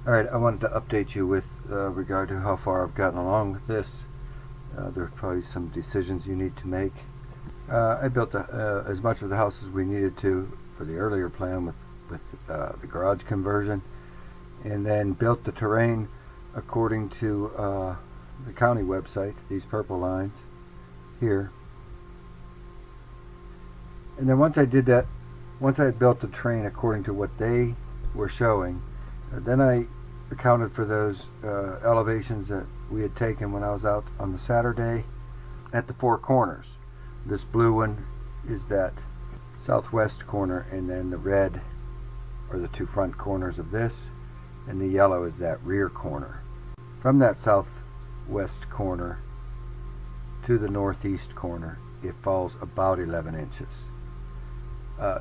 Alright, I wanted to update you with regard to how far I've gotten along with this. There's probably some decisions you need to make. I built as much of the house as we needed to for the earlier plan with the garage conversion, and then built the terrain according to the county website, these purple lines here. And then once I did that, once I had built the terrain according to what they were showing, then I accounted for those elevations that we had taken when I was out on the Saturday at the four corners. This blue one is that southwest corner, and then the red are the two front corners of this, and the yellow is that rear corner. From that southwest corner to the northeast corner, it falls about 11 inches.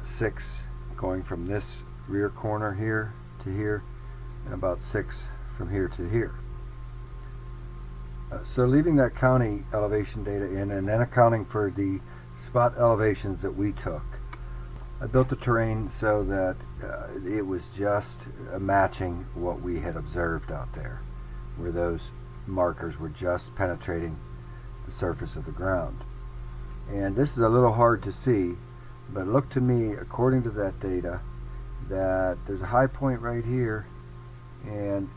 6 going from this rear corner here to here, and about 6 from here to here. So leaving that county elevation data in, and then accounting for the spot elevations that we took, I built the terrain so that it was just matching what we had observed out there, where those markers were just penetrating the surface of the ground. And this is a little hard to see, but it looked to me, according to that data, that there's a high point right here, and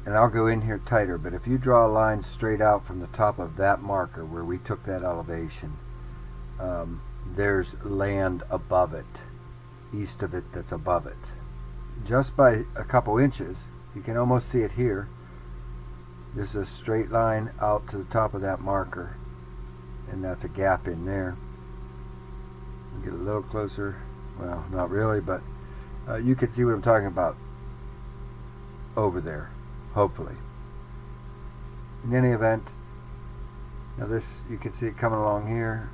I'll go in here tighter, but if you draw a line straight out from the top of that marker where we took that elevation, there's land above it, east of it, that's above it. Just by a couple inches, you can almost see it here. This is a straight line out to the top of that marker, and that's a gap in there. Get a little closer, well, not really, but you can see what I'm talking about over there, hopefully. In any event, now this, you can see it coming along here,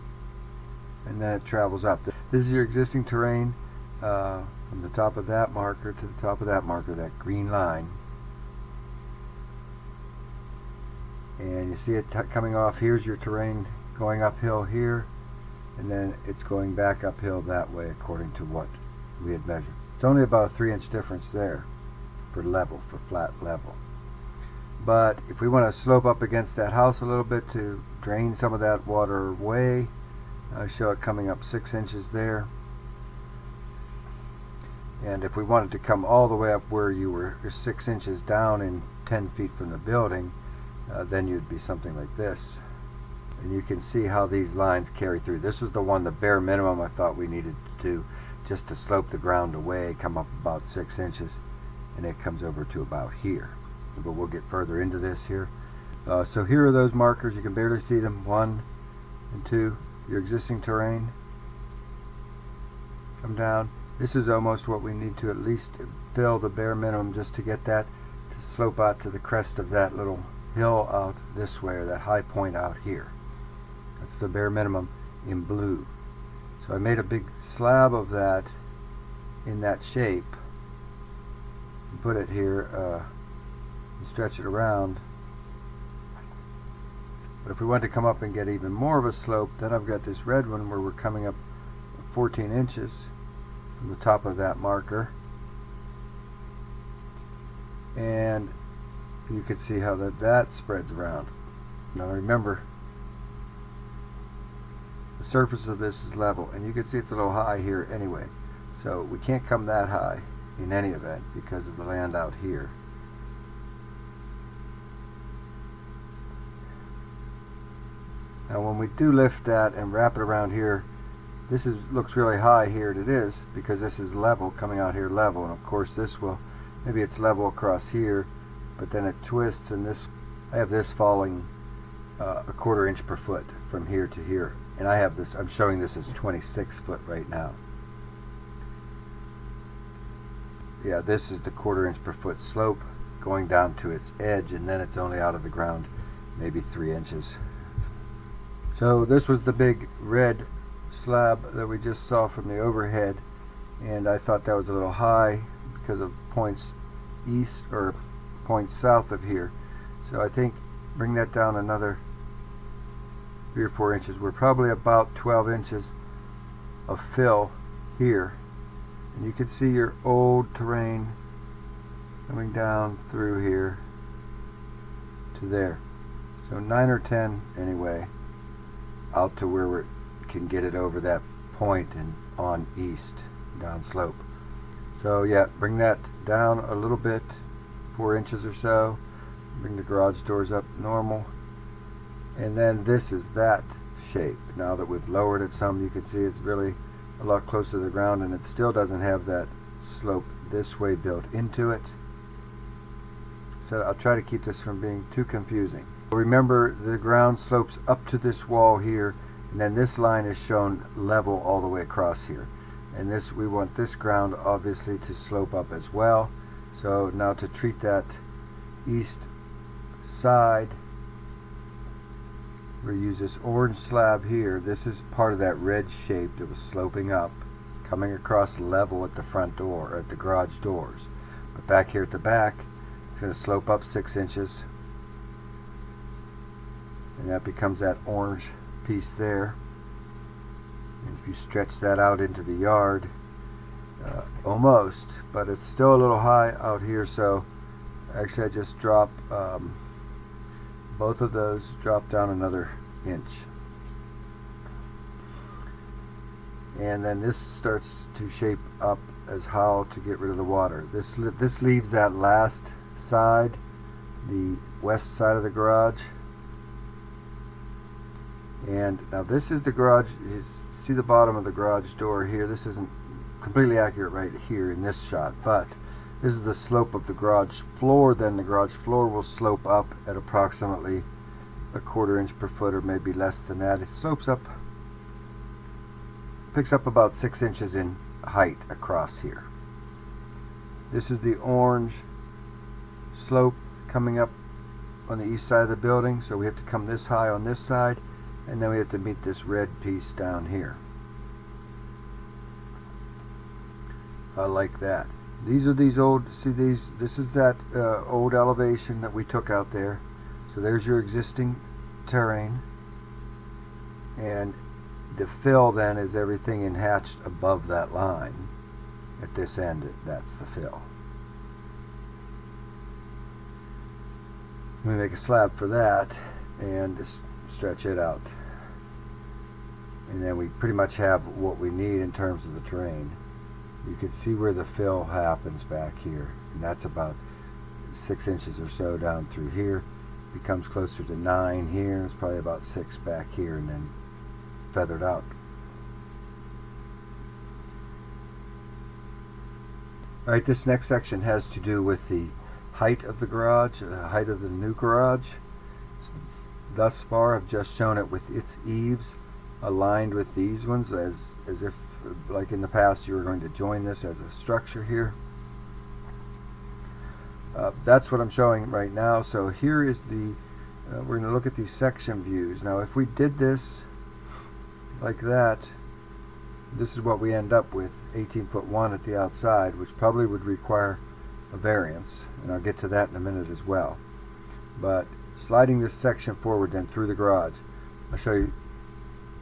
and then it travels up. This is your existing terrain from the top of that marker to the top of that marker, that green line. And you see it coming off. Here's your terrain going uphill here, and then it's going back uphill that way according to what we had measured. It's only about a 3-inch difference there for level, for flat level. But if we want to slope up against that house a little bit to drain some of that water away, I show it coming up 6 inches there. And if we wanted to come all the way up where you were 6 inches down and 10 feet from the building, then you'd be something like this. And you can see how these lines carry through. This was the one, the bare minimum I thought we needed to do just to slope the ground away, come up about 6 inches, and it comes over to about here. But we'll get further into this here. So here are those markers. You can barely see them. 1 and 2, your existing terrain. Come down. This is almost what we need to at least fill the bare minimum just to get that to slope out to the crest of that little hill out this way, or that high point out here. That's the bare minimum in blue. So I made a big slab of that in that shape and put it here and stretch it around. But if we want to come up and get even more of a slope, then I've got this red one where we're coming up 14 inches from the top of that marker, and you can see how that spreads around. Now remember, the surface of this is level, and you can see it's a little high here anyway, so we can't come that high in any event because of the land out here. Now when we do lift that and wrap it around here, this looks really high here, and it is because this is level, coming out here level, and of course this will, maybe it's level across here, but then it twists, and this, I have this falling a 1/4 inch per foot from here to here, and I have this, I'm showing this as 26 foot right now. Yeah, this is the 1/4 inch per foot slope going down to its edge, and then it's only out of the ground maybe 3 inches. So this was the big red slab that we just saw from the overhead, and I thought that was a little high because of points east or points south of here. So I think bring that down another 3 or 4 inches. We're probably about 12 inches of fill here, and you can see your old terrain coming down through here to there. So 9 or 10 anyway, out to where we can get it over that point and on east, down slope. So yeah, bring that down a little bit, 4 inches or so. Bring the garage doors up normal. And then this is that shape. Now that we've lowered it some, you can see it's really a lot closer to the ground, and it still doesn't have that slope this way built into it. So I'll try to keep this from being too confusing. Remember, the ground slopes up to this wall here, and then this line is shown level all the way across here. And this, we want this ground obviously to slope up as well. So now to treat that east side, we use this orange slab here. This is part of that red shape that was sloping up, coming across level at the front door, at the garage doors. But back here at the back, it's going to slope up 6 inches, and that becomes that orange piece there. And if you stretch that out into the yard, almost, but it's still a little high out here, so actually I just drop both of those, drop down another inch. And then this starts to shape up as how to get rid of the water. This leaves that last side, the west side of the garage. And now this is the garage. You see the bottom of the garage door here. This isn't completely accurate right here in this shot, but this is the slope of the garage floor. Then the garage floor will slope up at approximately a 1/4 inch per foot, or maybe less than that. It slopes up, picks up about 6 inches in height across here. This is the orange slope coming up on the east side of the building, so we have to come this high on this side, and then we have to meet this red piece down here. Like that. These are these old, see these, this is that old elevation that we took out there. So there's your existing terrain, and the fill then is everything in hatched above that line. At this end, that's the fill. We make a slab for that and just stretch it out, and then we pretty much have what we need in terms of the terrain. You can see where the fill happens back here, and that's about 6 inches or so down through here. Becomes closer to 9 here. It's probably about 6 back here, and then feathered out. Alright, this next section has to do with the height of the garage, the height of the new garage. Thus far I've just shown it with its eaves aligned with these ones, as if like in the past you were going to join this as a structure here. That's what I'm showing right now. So here is the we're going to look at these section views. Now if we did this like that, this is what we end up with, 18'1" at the outside, which probably would require a variance, and I'll get to that in a minute as well. But sliding this section forward then through the garage, I'll show you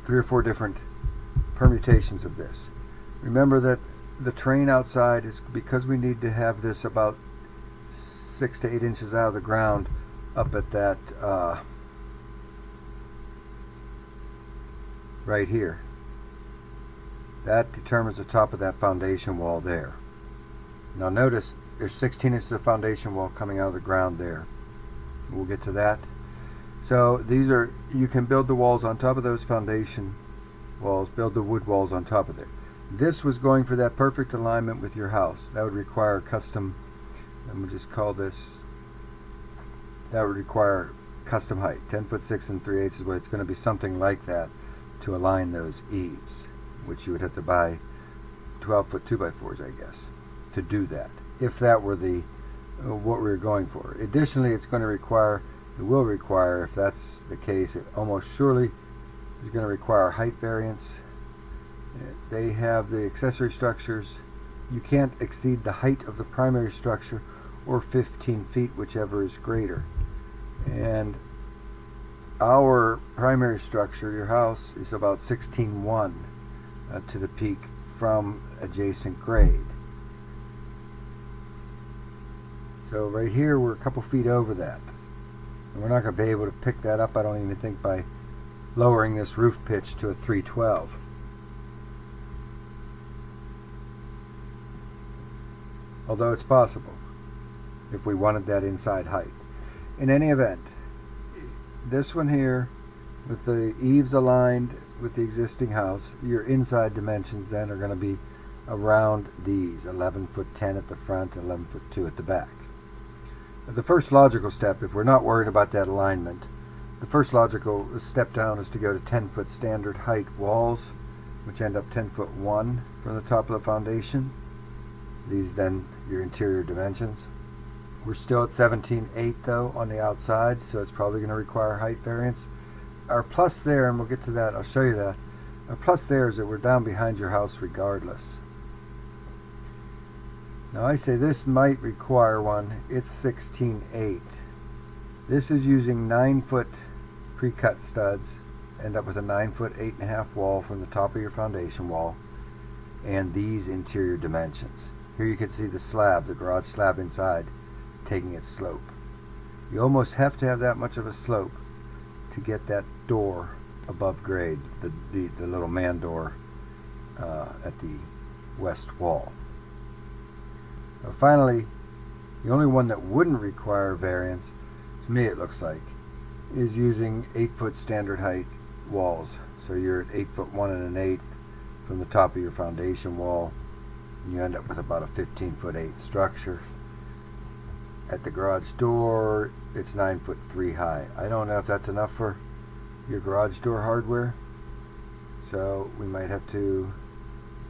3 or 4 different permutations of this. Remember that the terrain outside is, because we need to have this about 6 to 8 inches out of the ground up at that right here. That determines the top of that foundation wall there. Now notice there's 16 inches of foundation wall coming out of the ground there. We'll get to that. So these are, you can build the walls on top of those foundation walls, build the wood walls on top of it. This was going for that perfect alignment with your house. That would require custom, and we'll just call this, that would require custom height. 10'6" 3/8" is what it's going to be, something like that, to align those eaves, which you would have to buy 12-foot 2x4s, I guess, to do that, if that were the what we were going for. Additionally, it's going to require, it will require, if that's the case, it almost surely is going to require height variance. They have the accessory structures. You can't exceed the height of the primary structure, or 15 feet, whichever is greater. And our primary structure, your house, is about 16'1" to the peak from adjacent grade. So right here we're a couple feet over that. And we're not going to be able to pick that up, I don't even think, by lowering this roof pitch to a 312. Although it's possible if we wanted that inside height. In any event, this one here with the eaves aligned with the existing house, your inside dimensions then are going to be around these 11 foot 10 at the front and 11 foot 2 at the back. The first logical step, if we're not worried about that alignment, the first logical step down is to go to 10 foot standard height walls, which end up 10 foot 1 from the top of the foundation. These then your interior dimensions. We're still at 17.8 though on the outside, so it's probably going to require height variance. Our plus there, and we'll get to that, I'll show you that. Our plus there is that we're down behind your house regardless. Now I say this might require one. It's 16.8. This is using 9 foot pre-cut studs. End up with a 9 foot 8.5 wall from the top of your foundation wall, and these interior dimensions. Here you can see the slab, the garage slab inside, taking its slope. You almost have to have that much of a slope to get that door above grade, the little man door at the west wall. Now finally, the only one that wouldn't require variance, to me it looks like, is using 8 foot standard height walls. So you're at 8 foot 1 1/8 from the top of your foundation wall, and you end up with about a 15 foot 8 structure. At the garage door, it's 9 foot 3 high. I don't know if that's enough for your garage door hardware, so we might have to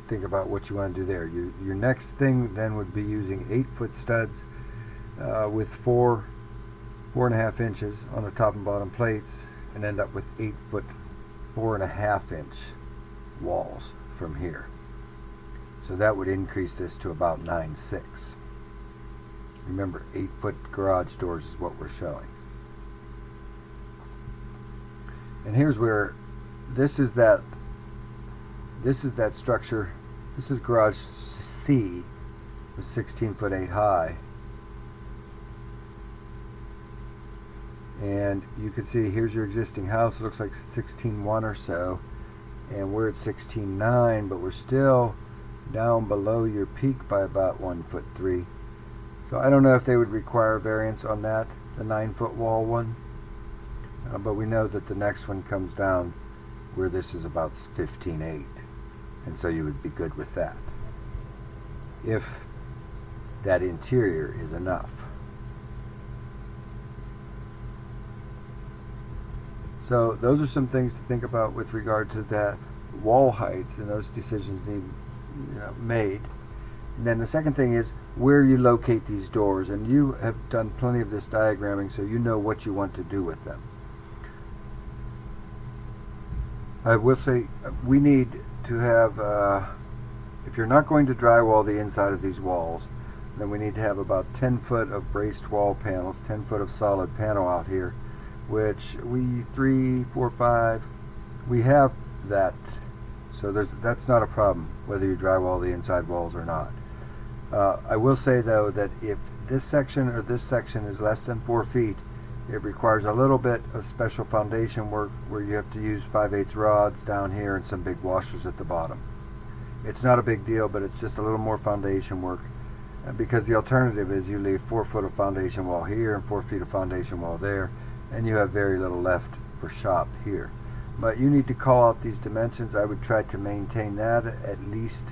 think about what you want to do there. Your next thing then would be using 8 foot studs with 4.5 inches on the top and bottom plates, and end up with 8 foot 4.5 inch walls from here. So that would increase this to about 9.6. Remember, 8 foot garage doors is what we're showing. And here's where this is that structure. This is garage C with 16 foot 8 high. And you can see here's your existing house. It looks like 16.1 or so, and we're at 16.9, but we're still down below your peak by about 1 foot 3. So I don't know if they would require variance on that, the 9 foot wall one, but we know that the next one comes down where this is about 15.8, and so you would be good with that if that interior is enough. So those are some things to think about with regard to that wall height, and those decisions need made. And then the second thing is where you locate these doors, and you have done plenty of this diagramming, so you know what you want to do with them. I will say we need to have, if you're not going to drywall the inside of these walls, then we need to have about 10 foot of braced wall panels, 10 foot of solid panel out here, which we 3, 4, 5, we have that. So that's not a problem whether you drywall the inside walls or not. I will say though that if this section or this section is less than 4 feet, it requires a little bit of special foundation work where you have to use 5/8 rods down here and some big washers at the bottom. It's not a big deal, but it's just a little more foundation work, because the alternative is you leave 4 foot of foundation wall here and 4 feet of foundation wall there, and you have very little left for shop here. But you need to call out these dimensions. I would try to maintain that at least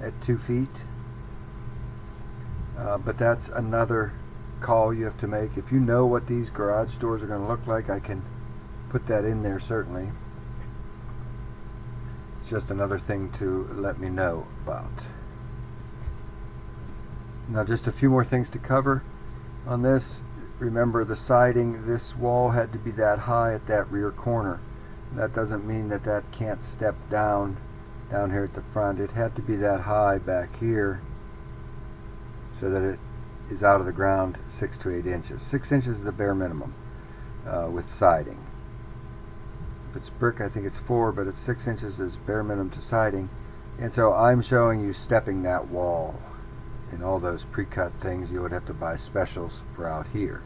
at 2 feet. But that's another call you have to make. If you know what these garage doors are going to look like, I can put that in there certainly. It's just another thing to let me know about. Now just a few more things to cover on this. Remember the siding, this wall had to be that high at that rear corner. That doesn't mean that that can't step down here at the front. It had to be that high back here so that it is out of the ground 6 to 8 inches. 6 inches is the bare minimum with siding. If it's brick, I think it's 4, but it's 6 inches is bare minimum to siding. And so I'm showing you stepping that wall in all those pre-cut things, you would have to buy specials for out here.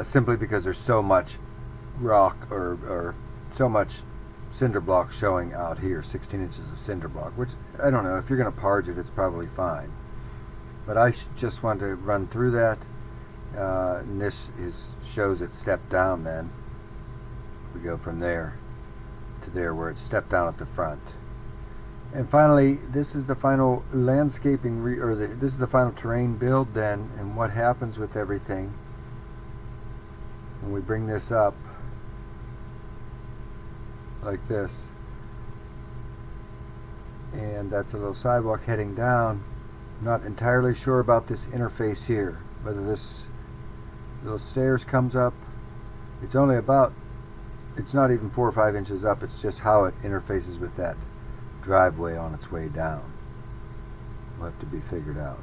Simply because there's so much rock or so much cinder block showing out here, 16 inches of cinder block, which, I don't know, if you're going to parge it, it's probably fine. But I just wanted to run through that, and this shows it stepped down then. We go from there to there where it's stepped down at the front. And finally, this is the final landscaping, this is the final terrain build then, and what happens with everything when we bring this up like this. And that's a little sidewalk heading down. Not entirely sure about this interface here, whether this little stairs comes up. It's only about, it's not even 4 or 5 inches up, it's just how it interfaces with that driveway on its way down. Will have to be figured out.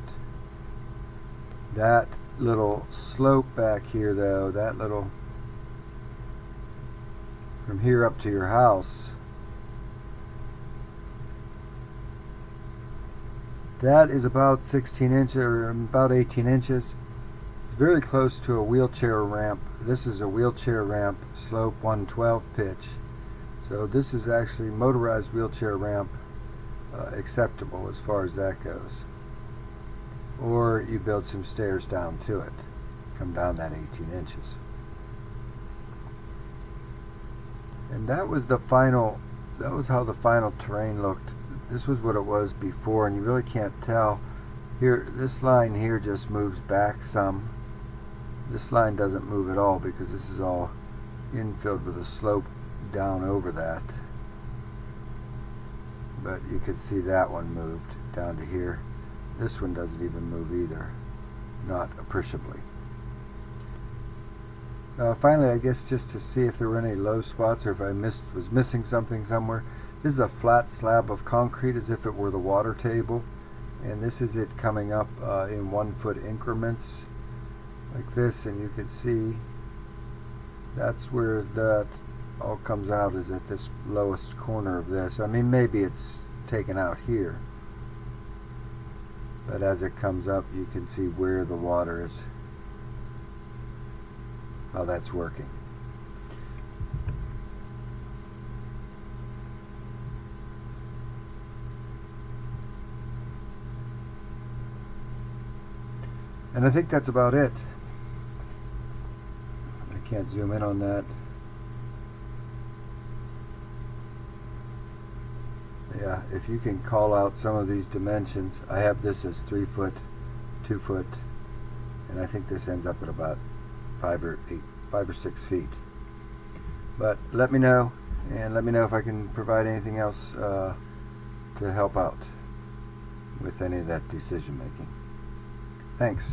That little slope back here though, that little, from here up to your house, that is about 16 inches or about 18 inches. It's very close to a wheelchair ramp. This is a wheelchair ramp, slope 112 pitch. So this is actually motorized wheelchair ramp acceptable as far as that goes. Or you build some stairs down to it. Come down that 18 inches. And that was the final, that was how the final terrain looked. This was what it was before, and you really can't tell. Here, this line here just moves back some. This line doesn't move at all because this is all infilled with a slope down over that. But you could see that one moved down to here. This one doesn't even move either, not appreciably. Finally, I guess just to see if there were any low spots or if I was missing something somewhere. This is a flat slab of concrete as if it were the water table, and this is it coming up in 1 foot increments like this, and you can see that's where that all comes out, is at this lowest corner of this. I mean, maybe it's taken out here, but as it comes up you can see where the water is, how that's working. And I think that's about it. I can't zoom in on that. Yeah, if you can call out some of these dimensions, I have this as 3 foot, 2 foot, and I think this ends up at about 5 or 6 feet. But let me know, and let me know if I can provide anything else to help out with any of that decision making. Thanks.